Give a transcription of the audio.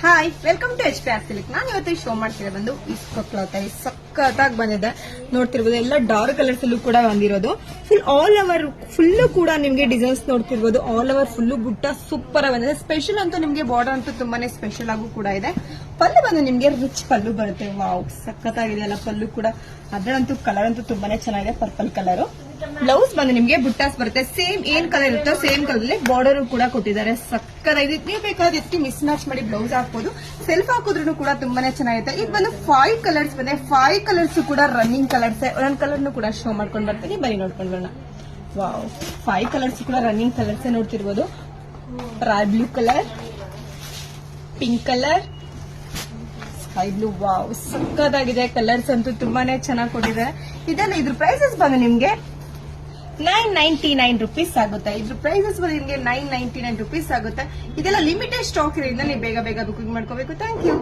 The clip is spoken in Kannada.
Hi, welcome to HP Silik. ನಾನು ಇವತ್ತು ಶೋ ಮಾಡ್ತಿರೋ ಬಂದು ಇಸ್ಕೋ ಕ್ಲಾತ್ ಸಖತ್ತಾಗಿ ಬಂದಿದೆ. ನೋಡ್ತಿರ್ಬೋದು, ಎಲ್ಲ ಡಾರ್ಕ್ ಕಲರ್ಸ್ ಅಲ್ಲೂ ಕೂಡ ಬಂದಿರೋದು. ಫುಲ್ ಆಲ್ ಓವರ್ ಫುಲ್ ಕೂಡ ನಿಮ್ಗೆ ಡಿಸೈನ್ಸ್ ನೋಡ್ತಿರ್ಬೋದು. ಆಲ್ ಓವರ್ ಫುಲ್ ಬುಟ್ಟ ಸೂಪರ್ ಆಗಿ ಬಂದಿದೆ. ಸ್ಪೆಷಲ್ ಅಂತೂ ನಿಮ್ಗೆ ಬಾರ್ಡರ್ ಅಂತೂ ತುಂಬಾನೇ ಸ್ಪೆಷಲ್ ಆಗು ಕೂಡ ಇದೆ. ಪಲ್ಲು ಬಂದು ನಿಮ್ಗೆ ರಿಚ್ ಪಲ್ಲು ಬರುತ್ತೆ. ವಾವ್, ಸಖತ್ತಾಗಿದೆ ಅಲ್ಲ ಪಲ್ಲು ಕೂಡ. ಅದರಂತೂ ಕಲರ್ ಅಂತೂ ತುಂಬಾನೇ ಚೆನ್ನಾಗಿದೆ, ಪರ್ಪಲ್ ಕಲರ್. ಬ್ಲೌಸ್ ಬಂದು ನಿಮ್ಗೆ ಬುಟ್ಟಾಸ್ ಬರುತ್ತೆ. ಸೇಮ್ ಏನ್ ಕಲರ್ ಇರುತ್ತೋ ಸೇಮ್ ಕಲರ್ ಅಲ್ಲಿ ಬಾರ್ಡರ್ ಕೂಡ ಕೊಟ್ಟಿದ್ದಾರೆ. ಸಕ್ಕತ್ತಾಗಿದೆ. ನೀವು ಬೇಕಾದ್ರೆ ಇದಕ್ಕೆ ಮಿಸ್ ಮ್ಯಾಚ್ ಮಾಡಿ ಬ್ಲೌಸ್ ಹಾಕ್ಬೋದು. ಸೆಲ್ಫ್ ಹಾಕೋದ್ರೂ ಕೂಡ ತುಂಬಾನೇ ಚೆನ್ನಾಗಿರುತ್ತೆ. ಇದು ಬಂದು 5 ಕಲರ್ಸ್ ಬಂದೆ. 5 ಕಲರ್ಸ್ ಕೂಡ ರನ್ನಿಂಗ್ ಕಲರ್ಸ್. ಒಂದೊಂದು ಕಲರ್ ಕೂಡ ಶೋ ಮಾಡ್ಕೊಂಡು ಬರ್ತೀನಿ, ಬನ್ನಿ ನೋಡ್ಕೊಂಡು ಬರೋಣ. ವಾವ್, 5 ಕಲರ್ಸ್ ಕೂಡ ರನ್ನಿಂಗ್ ಕಲರ್ಸ್ ನೋಡ್ತಿರ್ಬೋದು. Royal blue colour, pink colour, sky blue. Wow, ಸಕ್ಕತ್ತಾಗಿದೆ. ಕಲರ್ಸ್ ಅಂತೂ ತುಂಬಾನೇ ಚೆನ್ನಾಗಿ ಕೊಟ್ಟಿದ್ದಾರೆ. ಇದೆಲ್ಲ ಇದ್ರ ಪ್ರೈಸಸ್ ಬಂದು ನಿಮ್ಗೆ 999 rupees ಆಗುತ್ತೆ. ಇದ್ರ ಪ್ರೈಸಸ್ ಬಂದು ನಿಮ್ಗೆ 999 rupees ಆಗುತ್ತೆ. ಇದೆಲ್ಲ ಲಿಮಿಟೆಡ್ ಸ್ಟಾಕ್ ಇರೋದ್ರಿಂದ ನೀವು ಬೇಗ ಬುಕಿಂಗ್ ಮಾಡ್ಕೋಬೇಕು. Thank you.